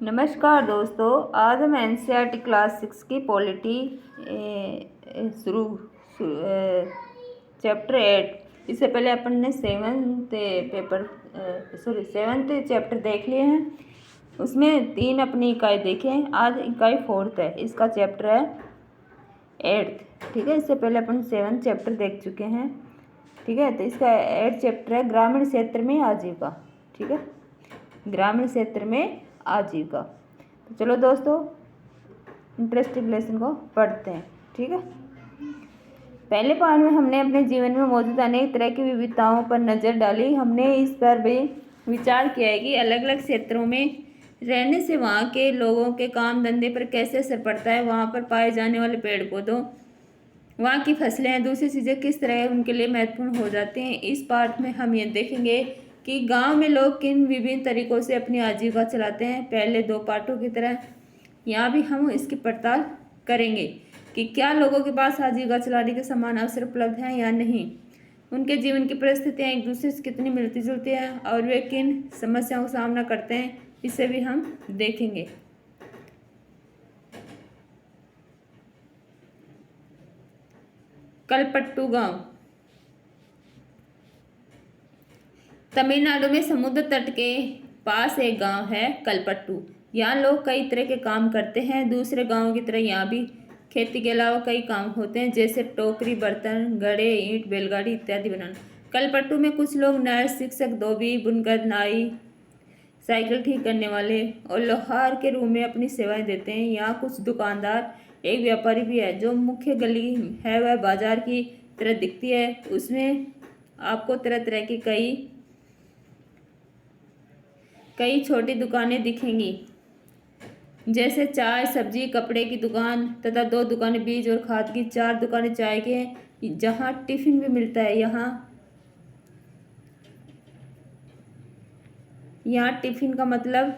नमस्कार दोस्तों, आज हम एनसीईआरटी क्लास 6 की पॉलिटी शुरू चैप्टर 8। इससे पहले अपन ने सेवन्थ चैप्टर देख लिए हैं। उसमें 3 अपनी इकाई देखे हैं। आज इकाई 4th है, इसका चैप्टर है 8th। ठीक है, इससे पहले अपन 7th चैप्टर देख चुके हैं। ठीक है, तो इसका 8th चैप्टर है ग्रामीण क्षेत्र में आजीविका। ठीक है, ग्रामीण क्षेत्र में आजीविका। तो चलो दोस्तों, इंटरेस्टिंग लेसन को पढ़ते हैं। ठीक है, पहले पाठ में हमने अपने जीवन में मौजूद अनेक तरह की विविधताओं पर नज़र डाली। हमने इस पर भी विचार किया है कि अलग अलग क्षेत्रों में रहने से वहाँ के लोगों के काम धंधे पर कैसे असर पड़ता है, वहाँ पर पाए जाने वाले पेड़ पौधों, वहाँ की फसलें, दूसरी चीज़ें किस तरह उनके लिए महत्वपूर्ण हो जाती हैं। इस पाठ में हम ये देखेंगे कि गांव में लोग किन विभिन्न तरीकों से अपनी आजीविका चलाते हैं। पहले 2 पाठों की तरह यहाँ भी हम इसकी पड़ताल करेंगे कि क्या लोगों के पास आजीविका चलाने के समान अवसर उपलब्ध हैं या नहीं, उनके जीवन की परिस्थितियाँ एक दूसरे से कितनी मिलती जुलती हैं और वे किन समस्याओं का सामना करते हैं, इसे भी हम देखेंगे। कलपट्टू गांव तमिलनाडु में समुद्र तट के पास एक गांव है कलपट्टू। यहाँ लोग कई तरह के काम करते हैं। दूसरे गांवों की तरह यहाँ भी खेती के अलावा कई काम होते हैं, जैसे टोकरी, बर्तन, घड़े, ईंट, बैलगाड़ी इत्यादि बनाना। कलपट्टू में कुछ लोग नर्स, शिक्षक, धोबी, बुनकर, नाई, साइकिल ठीक करने वाले और लोहार के रूप में अपनी सेवाएं देते हैं। यहाँ कुछ दुकानदार, एक व्यापारी भी है। जो मुख्य गली है वह बाजार की तरह दिखती है। उसमें आपको तरह तरह की कई छोटी दुकानें दिखेंगी, जैसे चाय, सब्जी, कपड़े की दुकान तथा 2 दुकानें बीज और खाद की, 4 दुकानें चाय के, जहाँ टिफिन भी मिलता है। यहाँ टिफिन का मतलब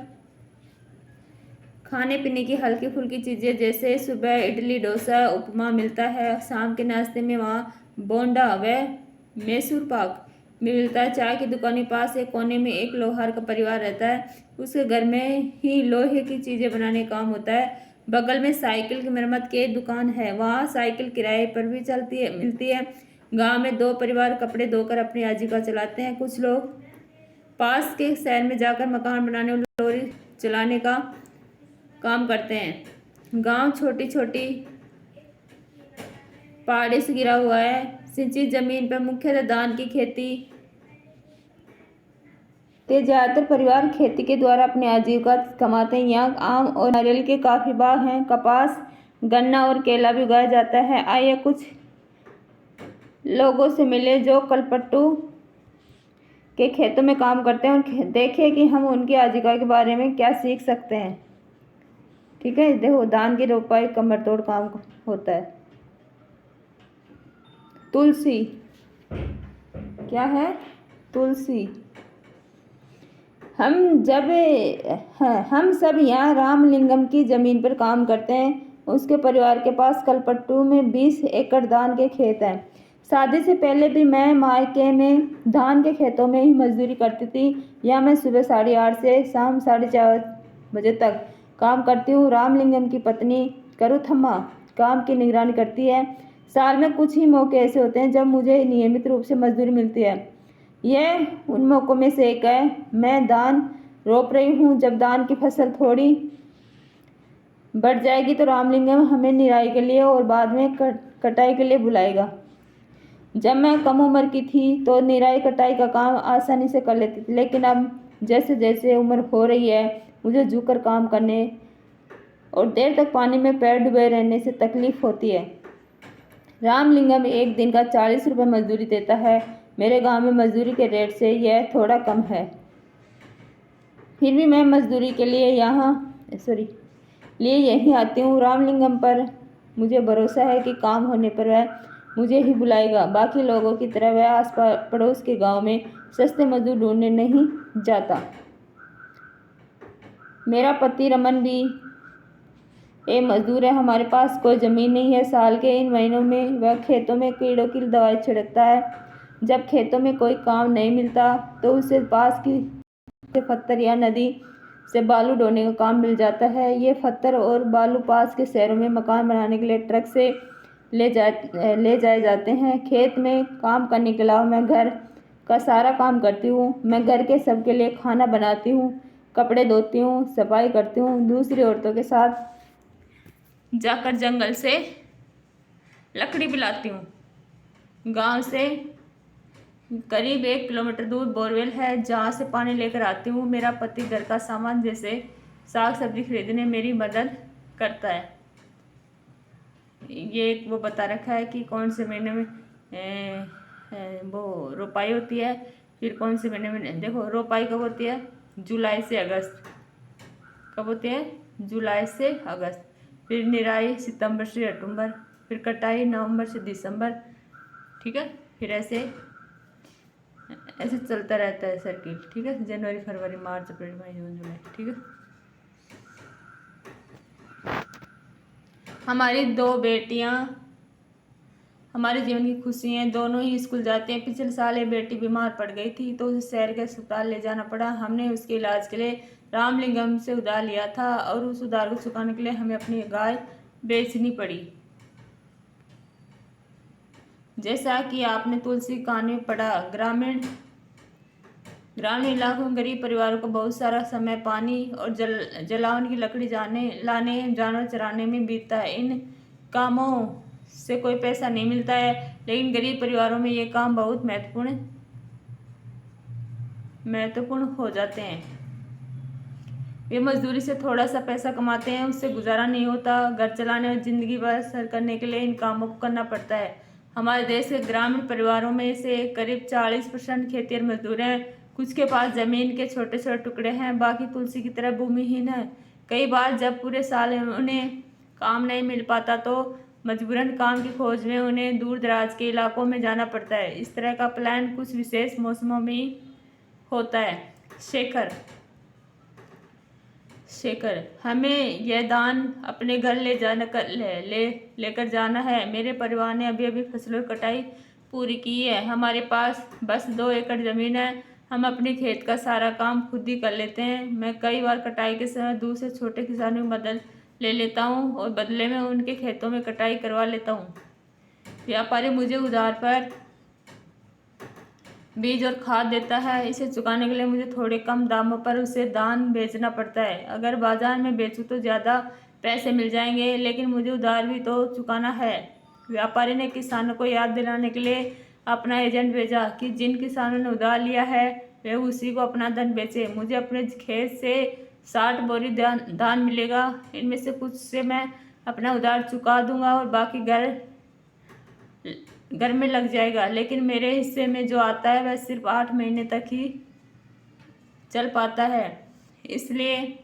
खाने पीने की हल्की फुल्की चीज़ें, जैसे सुबह इडली, डोसा, उपमा मिलता है। शाम के नाश्ते में वहाँ बोंडा व मैसूर पाक मिलता है। चाय की दुकान के पास एक कोने में एक लोहार का परिवार रहता है। उसके घर में ही लोहे की चीज़ें बनाने का काम होता है। बगल में साइकिल की मरम्मत की दुकान है, वहाँ साइकिल किराए पर भी मिलती है। गांव में 2 परिवार कपड़े धोकर अपनी आजीविका चलाते हैं। कुछ लोग पास के शहर में जाकर मकान बनाने और लॉरी चलाने का काम करते हैं। गांव छोटी छोटी पहाड़ी से घिरा हुआ है। सिंचित जमीन पर मुख्यतः धान की खेती ते ज़्यादातर परिवार खेती के द्वारा अपनी आजीविका कमाते हैं। यहाँ आम और नारियल के काफ़ी बाग हैं। कपास, गन्ना और केला भी उगाया जाता है। आइए कुछ लोगों से मिले जो कलपट्टू के खेतों में काम करते हैं और देखें कि हम उनकी आजीविका के बारे में क्या सीख सकते हैं। ठीक है, देखो, धान की रोपाई कमर तोड़ काम होता है। तुलसी क्या है? तुलसी। हम सब यहाँ रामलिंगम की ज़मीन पर काम करते हैं। उसके परिवार के पास कलपट्टू में 20 एकड़ धान के खेत हैं। शादी से पहले भी मैं मायके में धान के खेतों में ही मजदूरी करती थी। यहाँ मैं सुबह 8:30 से शाम 4:30 बजे तक काम करती हूँ। रामलिंगम की पत्नी करुथम्मा काम की निगरानी करती है। साल में कुछ ही मौके ऐसे होते हैं जब मुझे नियमित रूप से मजदूरी मिलती है। यह उन मौक़ों में से एक है। मैं धान रोप रही हूँ। जब धान की फसल थोड़ी बढ़ जाएगी तो रामलिंगम हमें निराई के लिए और बाद में कटाई के लिए बुलाएगा। जब मैं कम उम्र की थी तो निराई कटाई का काम आसानी से कर लेती थी, लेकिन अब जैसे जैसे उम्र हो रही है मुझे झुककर काम करने और देर तक पानी में पैर डुबे रहने से तकलीफ होती है। रामलिंगम एक दिन का 40 रुपये मजदूरी देता है। मेरे गांव में मजदूरी के रेट से यह थोड़ा कम है, फिर भी मैं मजदूरी के लिए यहीं आती हूँ। रामलिंगम पर मुझे भरोसा है कि काम होने पर वह मुझे ही बुलाएगा। बाकी लोगों की तरह वह आस पड़ोस के गांव में सस्ते मजदूर ढूंढने नहीं जाता। मेरा पति रमन भी एक मजदूर है। हमारे पास कोई ज़मीन नहीं है। साल के इन महीनों में वह खेतों में कीड़ों की दवाई छिड़कता है। जब खेतों में कोई काम नहीं मिलता तो उसे पास की पत्थर या नदी से बालू ढोने का काम मिल जाता है। ये पत्थर और बालू पास के शहरों में मकान बनाने के लिए ट्रक से ले जाए जाते हैं। खेत में काम करने के अलावा मैं घर का सारा काम करती हूँ। मैं घर के सबके लिए खाना बनाती हूँ, कपड़े धोती हूँ, सफाई करती हूँ। दूसरी औरतों के साथ जाकर जंगल से लकड़ी भी लाती हूँ। गांव से करीब 1 किलोमीटर दूर बोरवेल है, जहाँ से पानी लेकर आती हूँ। मेरा पति घर का सामान जैसे साग सब्जी खरीदने मेरी मदद करता है। ये वो बता रखा है कि कौन से महीने में वो रोपाई होती है, फिर कौन से महीने में। देखो रोपाई कब होती है, जुलाई से अगस्त। कब होती है, जुलाई से अगस्त। फिर निराई सितंबर से अक्टूबर, फिर कटाई नवंबर से दिसंबर। ठीक है, फिर ऐसे चलता रहता है सर्किल। ठीक है, जनवरी फरवरी मार्च अप्रैल मई जून जुलाई। ठीक है, हमारी 2 बेटियां हमारे जीवन की खुशी हैं। दोनों ही स्कूल जाते हैं। पिछले साल एक बेटी बीमार पड़ गई थी तो उसे शहर के अस्पताल ले जाना पड़ा। हमने उसके इलाज के लिए रामलिंगम से उधार लिया था और उस उधार को चुकाने के लिए हमें अपनी गाय बेचनी पड़ी। जैसा कि आपने तुलसी कहानी में पढ़ा, ग्रामीण इलाकों में गरीब परिवारों को बहुत सारा समय पानी और जलावन की लकड़ी लाने जानवर चराने में बीतता है। इन कामों से कोई पैसा नहीं मिलता है, लेकिन गरीब परिवारों में ये काम बहुत महत्वपूर्ण हो जाते हैं। वे मजदूरी से थोड़ा सा पैसा कमाते हैं, उससे गुजारा नहीं होता। घर चलाने और जिंदगी बसर करने के लिए इन कामों को करना पड़ता है। हमारे देश के ग्रामीण परिवारों में से करीब 40% खेतिहर मजदूर हैं। कुछ के पास जमीन के छोटे छोटे टुकड़े हैं, बाकी तुलसी की तरह भूमिहीन है। कई बार जब पूरे साल उन्हें काम नहीं मिल पाता तो मजबूरन काम की खोज में उन्हें दूर दराज के इलाकों में जाना पड़ता है। इस तरह का प्लान कुछ विशेष मौसमों में ही होता है। शेखर, हमें यह दान अपने घर लेकर जाना है। मेरे परिवार ने अभी अभी फसलों की कटाई पूरी की है। हमारे पास बस 2 एकड़ जमीन है। हम अपने खेत का सारा काम खुद ही कर लेते हैं। मैं कई बार कटाई के समय दूसरे छोटे किसानों की मदद ले लेता हूँ और बदले में उनके खेतों में कटाई करवा लेता हूँ। व्यापारी मुझे उधार पर बीज और खाद देता है। इसे चुकाने के लिए मुझे थोड़े कम दामों पर उसे धान बेचना पड़ता है। अगर बाजार में बेचूं तो ज़्यादा पैसे मिल जाएंगे, लेकिन मुझे उधार भी तो चुकाना है। व्यापारी ने किसानों को याद दिलाने के लिए अपना एजेंट भेजा कि जिन किसानों ने उधार लिया है वे उसी को अपना धन बेचे। मुझे अपने खेत से 60 बोरी धान मिलेगा। इनमें से कुछ से मैं अपना उधार चुका दूंगा और बाकी घर में लग जाएगा, लेकिन मेरे हिस्से में जो आता है वह सिर्फ 8 महीने तक ही चल पाता है। इसलिए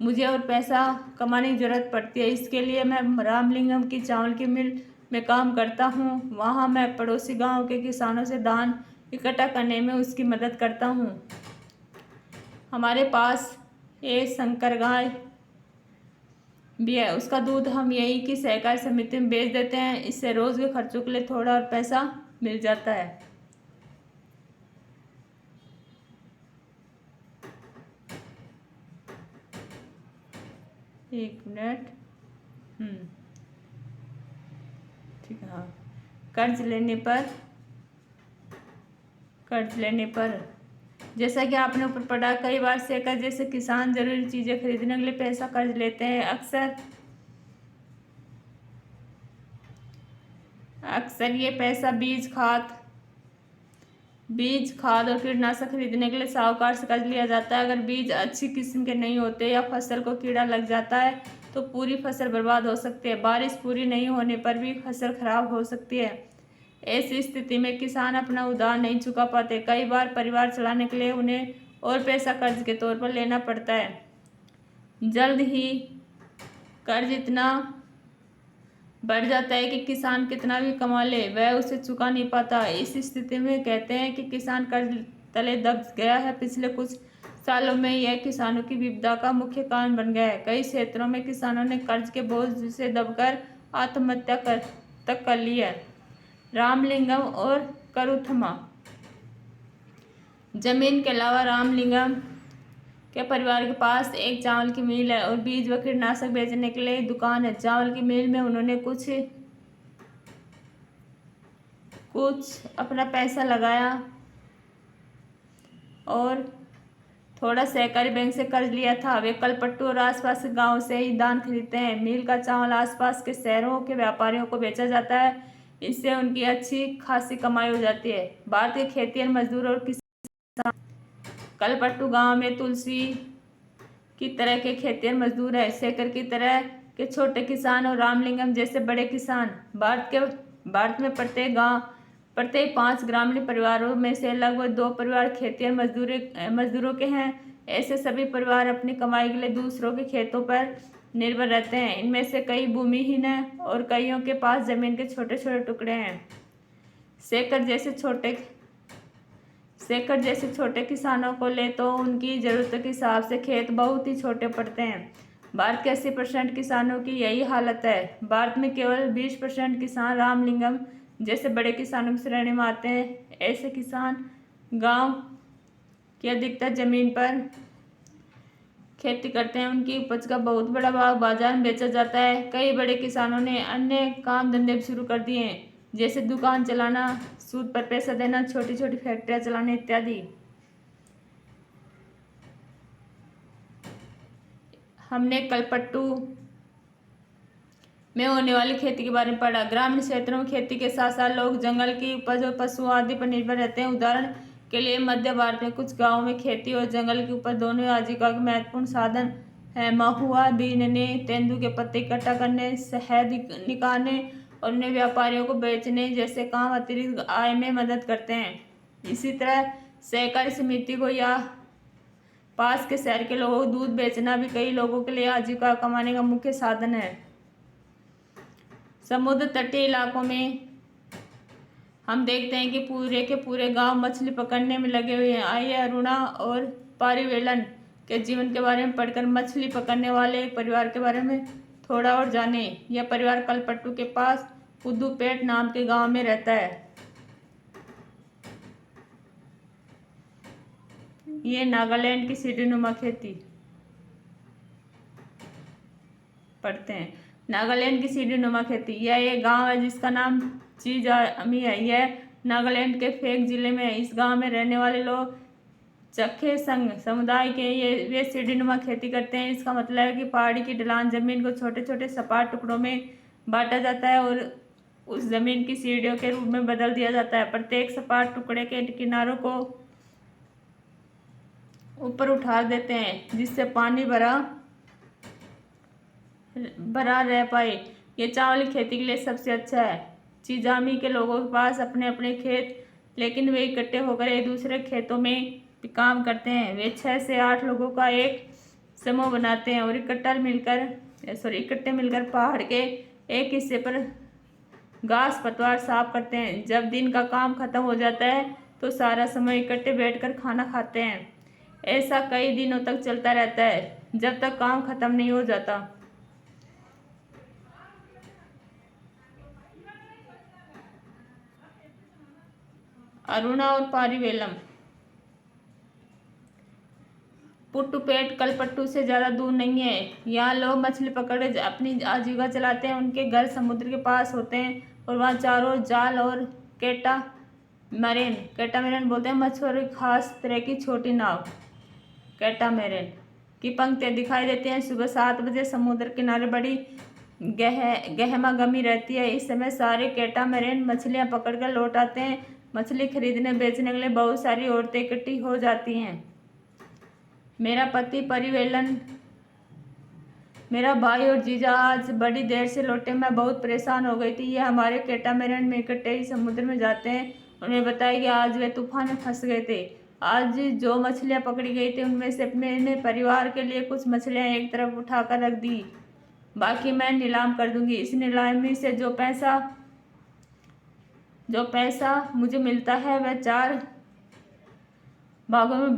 मुझे और पैसा कमाने की ज़रूरत पड़ती है। इसके लिए मैं रामलिंगम की चावल की मिल में काम करता हूँ। वहाँ मैं पड़ोसी गांव के किसानों से धान इकट्ठा करने में उसकी मदद करता हूँ। हमारे पास एक संकर गाय भी है, उसका दूध हम यही की सहकारी समिति में बेच देते हैं। इससे रोज के खर्चों के लिए थोड़ा और पैसा मिल जाता है। एक मिनट। ठीक है, हाँ। कर्ज लेने पर जैसा कि आपने ऊपर पढ़ा, कई बार से कर्ज से किसान जरूरी चीजें खरीदने के लिए पैसा कर्ज लेते हैं। अक्सर ये पैसा बीज खाद और कीटनाशक खरीदने के लिए साहूकार से कर्ज लिया जाता है। अगर बीज अच्छी किस्म के नहीं होते या फसल को कीड़ा लग जाता है तो पूरी फसल बर्बाद हो सकती है। बारिश पूरी नहीं होने पर भी फसल खराब हो सकती है। ऐसी स्थिति में किसान अपना उधार नहीं चुका पाते। कई बार परिवार चलाने के लिए उन्हें और पैसा कर्ज के तौर पर लेना पड़ता है। जल्द ही कर्ज इतना बढ़ जाता है कि किसान कितना भी कमा ले वह उसे चुका नहीं पाता। इस स्थिति में कहते हैं कि किसान कर्ज तले दब गया है। पिछले कुछ सालों में यह किसानों की विपदा का मुख्य कारण बन गया है। कई क्षेत्रों में किसानों ने कर्ज के बोझ से दबकर आत्महत्या तक कर ली है। रामलिंगम और करुथमा। जमीन के अलावा रामलिंगम के परिवार के पास एक चावल की मिल है और बीज व कीटनाशक बेचने के लिए दुकान है। चावल की मिल में उन्होंने कुछ अपना पैसा लगाया और थोड़ा सहकारी बैंक से कर्ज लिया था। वे कलपट्टू और आसपास के गांव से ही धान खरीदते हैं। मिल का चावल आसपास के शहरों के व्यापारियों को बेचा जाता है। इससे उनकी अच्छी खासी कमाई हो जाती है। भारत के खेतिहर मजदूर और किसान कलपट्टू गांव में तुलसी की तरह के खेतिहर मजदूर है, शेखर की तरह के छोटे किसान और रामलिंगम जैसे बड़े किसान। भारत में प्रत्येक 5 ग्रामीण परिवारों में से लगभग 2 परिवार खेतिहर मजदूरों के हैं। ऐसे सभी परिवार अपनी कमाई के लिए दूसरों के खेतों पर निर्भर रहते हैं। इनमें से कई भूमिहीन हैं और कईयों के पास जमीन के छोटे छोटे टुकड़े हैं। शेखर जैसे छोटे किसानों को ले तो उनकी ज़रूरत के हिसाब से खेत बहुत ही छोटे पड़ते हैं। भारत के 80% किसानों की यही हालत है। भारत में केवल 20% किसान रामलिंगम जैसे बड़े किसानों की श्रेणी में आते हैं। ऐसे किसान गांव की अधिकतर जमीन पर खेती करते हैं। उनकी उपज का बहुत बड़ा भाग बाजार में बेचा जाता है। कई बड़े किसानों ने अन्य काम धंधे भी शुरू कर दिए हैं, जैसे दुकान चलाना, सूद पर पैसा देना, छोटी छोटी फैक्ट्रियां चलाना इत्यादि। हमने कलपट्टू में होने वाली खेती के बारे में पढ़ा। ग्रामीण क्षेत्रों में खेती के साथ साथ लोग जंगल की उपज और पशुओं आदि पर निर्भर रहते हैं। उदाहरण के लिए मध्य भारत में कुछ गांवों में खेती और जंगल की उपज दोनों आजीविका के महत्वपूर्ण साधन है। महुआ बीनने, तेंदू के पत्ते इकट्ठा करने, शहद निकालने और उन्हें व्यापारियों को बेचने जैसे काम अतिरिक्त आय में मदद करते हैं। इसी तरह सहकारी समिति को या पास के शहर के लोगों को दूध बेचना भी कई लोगों के लिए आजीविका कमाने का मुख्य साधन है। समुद्र तटीय इलाकों में हम देखते हैं कि पूरे के पूरे गांव मछली पकड़ने में लगे हुए हैं। आइए अरुणा और पारिवेलन के जीवन के बारे में पढ़कर मछली पकड़ने वाले एक परिवार के बारे में थोड़ा और जानें। यह परिवार कलपट्टू के पास पुदुपेट नाम के गांव में रहता है। ये नागालैंड की सीढ़ीनुमा खेती पढ़ते हैं। नागालैंड की सीढ़ीनुमा खेती। यह एक गांव है जिसका नाम चिजामी है। यह नागालैंड के फेक जिले में है। इस गांव में रहने वाले लोग चखे संघ समुदाय के वे सीढ़ीनुमा खेती करते हैं। इसका मतलब है कि पहाड़ी की ढलान जमीन को छोटे छोटे सपाट टुकड़ों में बांटा जाता है और उस जमीन की सीढ़ियों के रूप में बदल दिया जाता है। प्रत्येक सपाट टुकड़े के किनारों को ऊपर उठा देते हैं जिससे पानी भरा रह पाए। ये चावल की खेती के लिए सबसे अच्छा है। चिजामी के लोगों के पास अपने अपने खेत, लेकिन वे इकट्ठे होकर एक दूसरे खेतों में भी काम करते हैं। वे 6 से 8 लोगों का एक समूह बनाते हैं और इकट्ठे मिलकर पहाड़ के एक हिस्से पर घास पतवार साफ करते हैं। जब दिन का काम खत्म हो जाता है तो सारा समय इकट्ठे बैठकर खाना खाते हैं। ऐसा कई दिनों तक चलता रहता है जब तक काम खत्म नहीं हो जाता। अरुणा और पारिवेलम। पुट्टुपेट कलपट्टू से ज़्यादा दूर नहीं है। यहाँ लोग मछली पकड़ अपनी आजीविका चलाते हैं। उनके घर समुद्र के पास होते हैं और वहाँ चारों ओर जाल और कैटामैरन बोलते हैं मछुआरों की खास तरह की छोटी नाव कैटामैरन की पंक्तियाँ दिखाई देती हैं। सुबह 7 बजे समुद्र किनारे बड़ी गहमागमी रहती है। इस समय सारे कैटामैरन मछलियाँ पकड़कर लौट आते हैं। मछली खरीदने बेचने के लिए बहुत सारी औरतें इकट्ठी हो जाती हैं। मेरा पति परिवेलन, मेरा भाई और जीजा आज बड़ी देर से लौटे। मैं बहुत परेशान हो गई थी। ये हमारे कैटामैरन में इकट्ठे ही समुद्र में जाते हैं। उन्हें बताया कि आज वे तूफान में फंस गए थे। आज जो मछलियाँ पकड़ी गई थी उनमें से मैंने परिवार के लिए कुछ मछलियाँ एक तरफ उठाकर रख दी, बाकी मैं नीलाम कर दूंगी। इस नीलामी से जो पैसा मुझे मिलता है वह 4 भागों में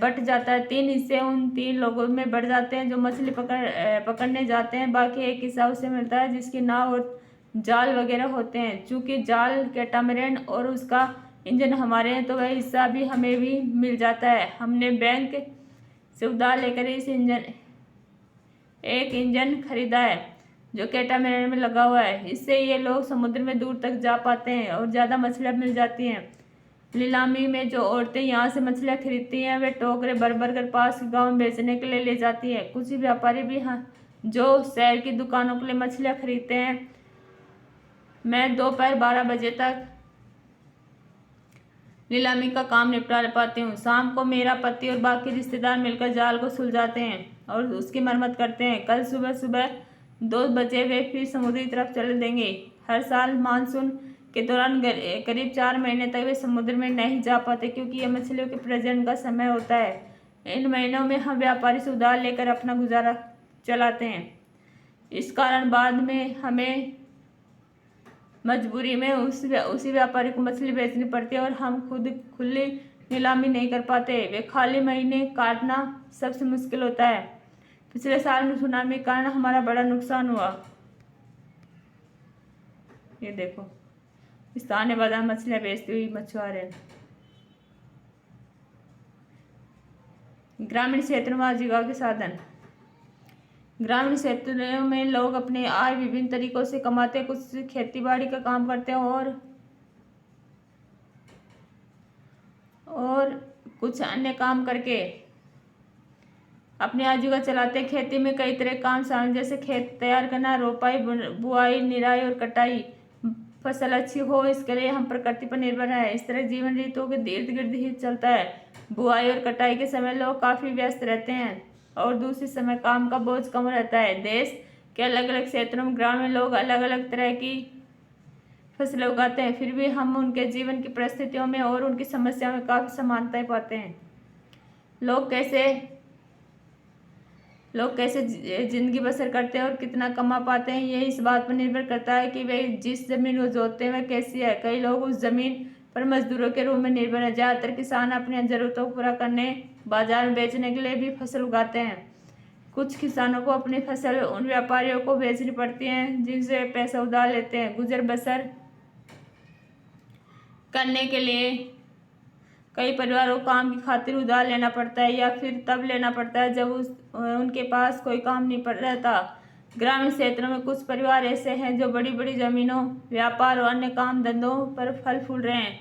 बट जाता है। 3 हिस्से उन 3 लोगों में बढ़ जाते हैं जो मछली पकड़ने जाते हैं। बाकी एक हिस्सा उसे मिलता है जिसकी नाव और जाल वगैरह होते हैं। चूँकि जाल कैटामैरन और उसका इंजन हमारे हैं तो वह हिस्सा भी हमें भी मिल जाता है। हमने बैंक से उधार लेकर एक इंजन खरीदा है जो कैटामैरान में लगा हुआ है। इससे ये लोग समुद्र में दूर तक जा पाते हैं और ज़्यादा मछलियाँ मिल जाती हैं। नीलामी में जो औरतें यहाँ से मछलियाँ खरीदती हैं वे टोकरे भर भर कर पास के गाँव में बेचने के लिए ले जाती हैं। कुछ व्यापारी भी हैं जो शहर की दुकानों के लिए मछलियाँ खरीदते हैं। मैं दोपहर 12 बजे तक नीलामी का काम निपटा पाती हूँ। शाम को मेरा पति और बाकी रिश्तेदार मिलकर जाल को सुलझाते हैं और उसकी मरम्मत करते हैं। कल सुबह सुबह 2 बजे वे फिर समुद्र की तरफ चल देंगे। हर साल मानसून के दौरान करीब 4 महीने तक वे समुद्र में नहीं जा पाते क्योंकि यह मछलियों के प्रजनन का समय होता है। इन महीनों में हम व्यापारी से उधार लेकर अपना गुजारा चलाते हैं। इस कारण बाद में हमें मजबूरी में उसी व्यापारी को मछली बेचनी पड़ती है और हम खुद खुली नीलामी नहीं कर पाते। वे खाली महीने काटना सबसे मुश्किल होता है। पिछले साल में सुनामी के कारण हमारा बड़ा नुकसान हुआ। ये देखो स्थानीय बाजार मछलियाँ बेचती हुई मछुआरे। ग्रामीण क्षेत्र में आजीविका के साधन। ग्रामीण क्षेत्रों में लोग अपनी आय विभिन्न तरीकों से कमाते हैं। कुछ खेती बाड़ी का काम करते हैं और कुछ अन्य काम करके अपनी आजीविका चलाते हैं। खेती में कई तरह के काम शामिल जैसे खेत तैयार करना, रोपाई, बुआई, निराई और कटाई। फसल अच्छी हो इसके लिए हम प्रकृति पर निर्भर हैं। इस तरह जीवन ऋतुओं के इर्द गिर्द ही चलता है। बुआई और कटाई के समय लोग काफ़ी व्यस्त रहते हैं और दूसरे समय काम का बोझ कम रहता है। देश के अलग अलग क्षेत्रों में ग्रामीण लोग अलग अलग तरह की फसलें उगाते हैं, फिर भी हम उनके जीवन की परिस्थितियों में और उनकी समस्याओं में काफ़ी समानताएं पाते हैं। लोग कैसे जिंदगी बसर करते हैं और कितना कमा पाते हैं, ये इस बात पर निर्भर करता है कि वे जिस जमीन को जोतते हैं वह कैसी है। कई लोग उस जमीन पर मजदूरों के रूप में निर्भर हैं। ज़्यादातर किसान अपनी ज़रूरतों को पूरा करने बाजार में बेचने के लिए भी फसल उगाते हैं। कुछ किसानों को अपनी फसल उन व्यापारियों को बेचनी पड़ती है जिनसे वे पैसा उधार लेते हैं। गुजर बसर करने के लिए कई परिवारों को काम की खातिर उधार लेना पड़ता है या फिर तब लेना पड़ता है जब उनके पास कोई काम नहीं पड़ रहता। ग्रामीण क्षेत्रों में कुछ परिवार ऐसे हैं जो बड़ी बड़ी जमीनों, व्यापार और अन्य काम धंधों पर फल फूल रहे हैं।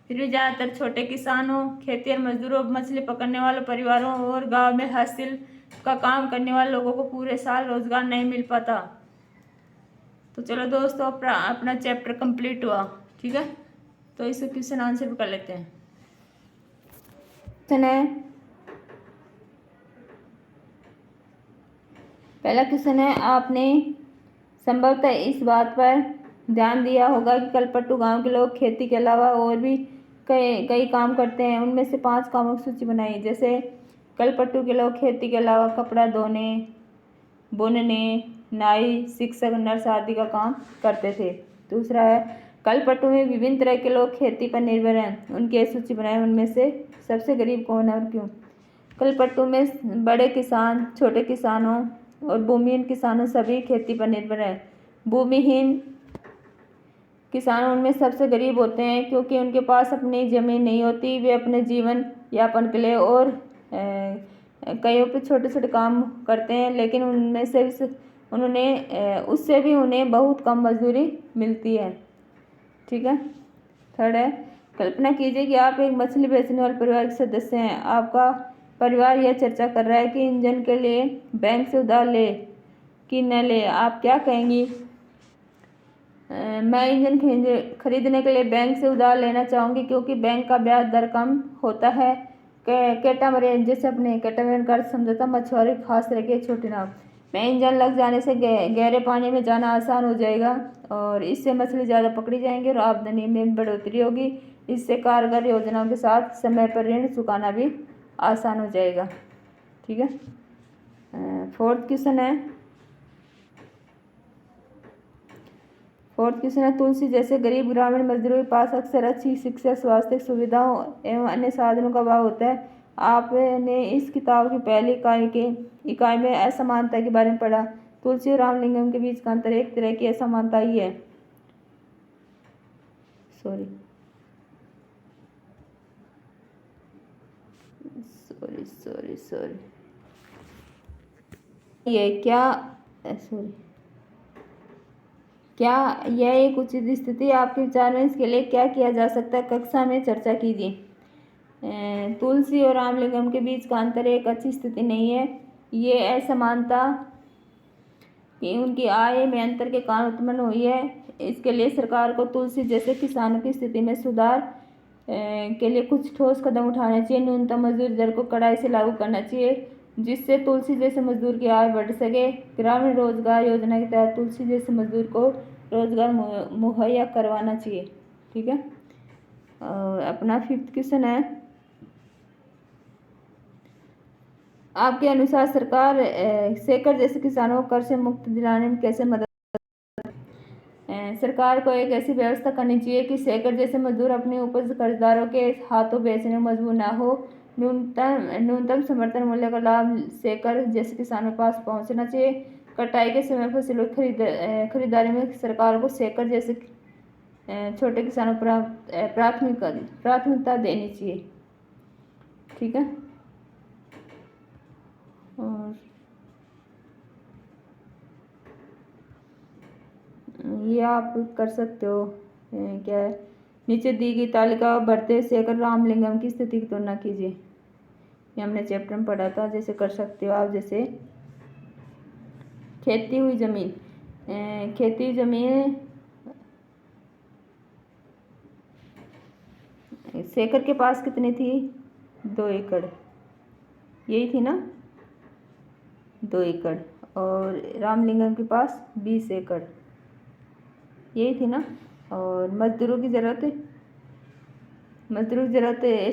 फिर भी ज़्यादातर छोटे किसानों, खेतिहर मजदूरों, मछली पकड़ने वाले परिवारों और गाँव में हासिल का काम करने वाले लोगों को पूरे साल रोजगार नहीं मिल पाता। तो चलो दोस्तों अपना चैप्टर कंप्लीट हुआ। ठीक है, तो इसे क्वेश्चन आंसर भी कर लेते हैं। क्वेश्चन है, पहला क्वेश्चन है, आपने संभवतः इस बात पर ध्यान दिया होगा कि कलपट्टू गांव के लोग खेती के अलावा और भी कई काम करते हैं। उनमें से 5 कामों की सूची बनाइए। जैसे कलपट्टू के लोग खेती के अलावा कपड़ा धोने, बुनने, नाई, शिक्षक, नर्स आदि का काम करते थे। दूसरा है, कलपट्टू में विभिन्न तरह के लोग खेती पर निर्भर हैं। उनकी सूची बनाएं। उनमें से सबसे गरीब कौन है और क्यों? कलपट्टू में बड़े किसान, छोटे किसानों और भूमिहीन किसानों सभी खेती पर निर्भर हैं। भूमिहीन किसान उनमें सबसे गरीब होते हैं क्योंकि उनके पास अपनी ज़मीन नहीं होती। वे अपने जीवन यापन के लिए और कईयों पे छोटे छोटे काम करते हैं, लेकिन उससे भी उन्हें बहुत कम मजदूरी मिलती है। ठीक है। थर्ड है, कल्पना कीजिए कि आप एक मछली बेचने वाले परिवार के सदस्य हैं। आपका परिवार यह चर्चा कर रहा है कि इंजन के लिए बैंक से उधार ले कि न ले। आप क्या कहेंगी? मैं इंजन खरीदने के लिए बैंक से उधार लेना चाहूँगी क्योंकि बैंक का ब्याज दर कम होता है। कैटामैरान जैसे अपने कैटामैरान का समझौता मछुआरे खास तरह के छोटे नाव में इंजन लग जाने से गहरे पानी में जाना आसान हो जाएगा और इससे मछली ज़्यादा पकड़ी जाएंगी और आमदनी में बढ़ोतरी होगी। इससे कारगर योजनाओं के साथ समय पर ऋण चुकाना भी आसान हो जाएगा। ठीक है। फोर्थ क्वेश्चन है, तुलसी जैसे गरीब ग्रामीण मजदूरों के पास अक्सर अच्छी शिक्षा, स्वास्थ्य सुविधाओं एवं अन्य साधनों का अभाव होता है। आपने इस किताब की पहली इकाई में असमानता के बारे में पढ़ा। तुलसी और रामलिंगम के बीच का अंतर एक तरह की असमानता ही है। सॉरी। ये क्या सॉरी क्या यह एक उचित स्थिति आपके विचार में? इसके लिए क्या किया जा सकता है? कक्षा में चर्चा कीजिए। तुलसी और रामलिंगम के बीच का अंतर एक अच्छी स्थिति नहीं है। ये असमानता कि उनकी आय में अंतर के कारण उत्पन्न हुई है। इसके लिए सरकार को तुलसी जैसे किसानों की स्थिति में सुधार के लिए कुछ ठोस कदम उठाने चाहिए। न्यूनतम मजदूरी दर को कड़ाई से लागू करना चाहिए जिससे तुलसी जैसे मजदूर की आय बढ़ सके। ग्रामीण रोजगार योजना के तहत तुलसी जैसे मजदूर को रोजगार मुहैया करवाना चाहिए। ठीक है। अपना 5th क्वेश्चन है, आपके अनुसार सरकार शेखर जैसे किसानों को कर्ज से मुक्त दिलाने में कैसे मदद? सरकार को एक ऐसी व्यवस्था करनी चाहिए कि शेखर जैसे मजदूर अपनी उपज कर्जदारों के हाथों बेचने में मजबूर ना हो। न्यूनतम समर्थन मूल्य का लाभ शेखर जैसे किसानों के पास पहुंचना चाहिए। कटाई के समय फसलों खरीदारी में सरकार को शेखर जैसे छोटे किसानों पर प्राथमिकता देनी चाहिए। ठीक है। और ये आप कर सकते हो। क्या है, नीचे दी गई तालिका बढ़ते शेखर रामलिंगम की स्थिति की तुलना कीजिए। ये हमने चैप्टर में पढ़ा था। जैसे कर सकते हो आप, जैसे खेती हुई जमीन शेखर के पास कितनी थी? 2 एकड़, यही थी ना, 2 एकड़। और रामलिंगम के पास 20 एकड़, यही थी ना। और मजदूरों की ज़रूरत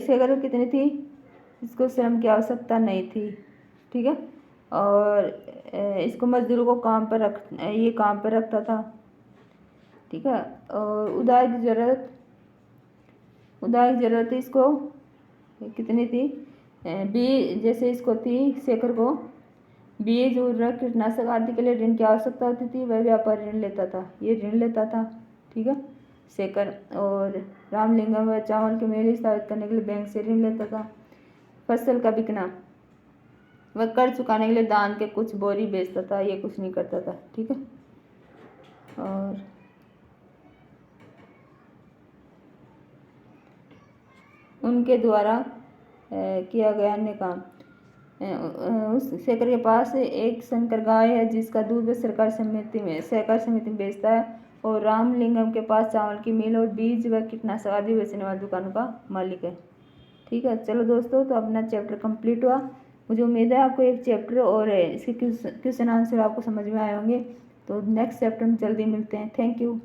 शेखर को कितनी थी? इसको श्रम की आवश्यकता नहीं थी। ठीक है। और इसको मजदूरों को काम पर रखता था। ठीक है। और उधार की ज़रूरत इसको कितनी थी? जैसे इसको थी शेखर को बीज उर्वरक कीटनाशक आदि के लिए ऋण की आवश्यकता होती थी, वह व्यापारी ऋण लेता था, ये ऋण लेता था। ठीक है, शेखर। और रामलिंगम वह चावल के मेल स्थापित करने के लिए बैंक से ऋण लेता था। फसल का बिकना, वह कर्ज चुकाने के लिए धान के कुछ बोरी बेचता था, ये कुछ नहीं करता था। ठीक है। और उनके द्वारा किया गया अन्य काम, उस शेखर के पास एक संकर गाय है जिसका दूध वह सहकार समिति में बेचता है। और रामलिंगम के पास चावल की मिल और बीज व कीटनाशक आदि बेचने वाली दुकानों का मालिक है। ठीक है। चलो दोस्तों, तो अपना चैप्टर कंप्लीट हुआ। मुझे उम्मीद है आपको एक चैप्टर और इसके क्वेश्चन आंसर आपको समझ में आए होंगे। तो नेक्स्ट चैप्टर में जल्दी मिलते हैं। Thank you.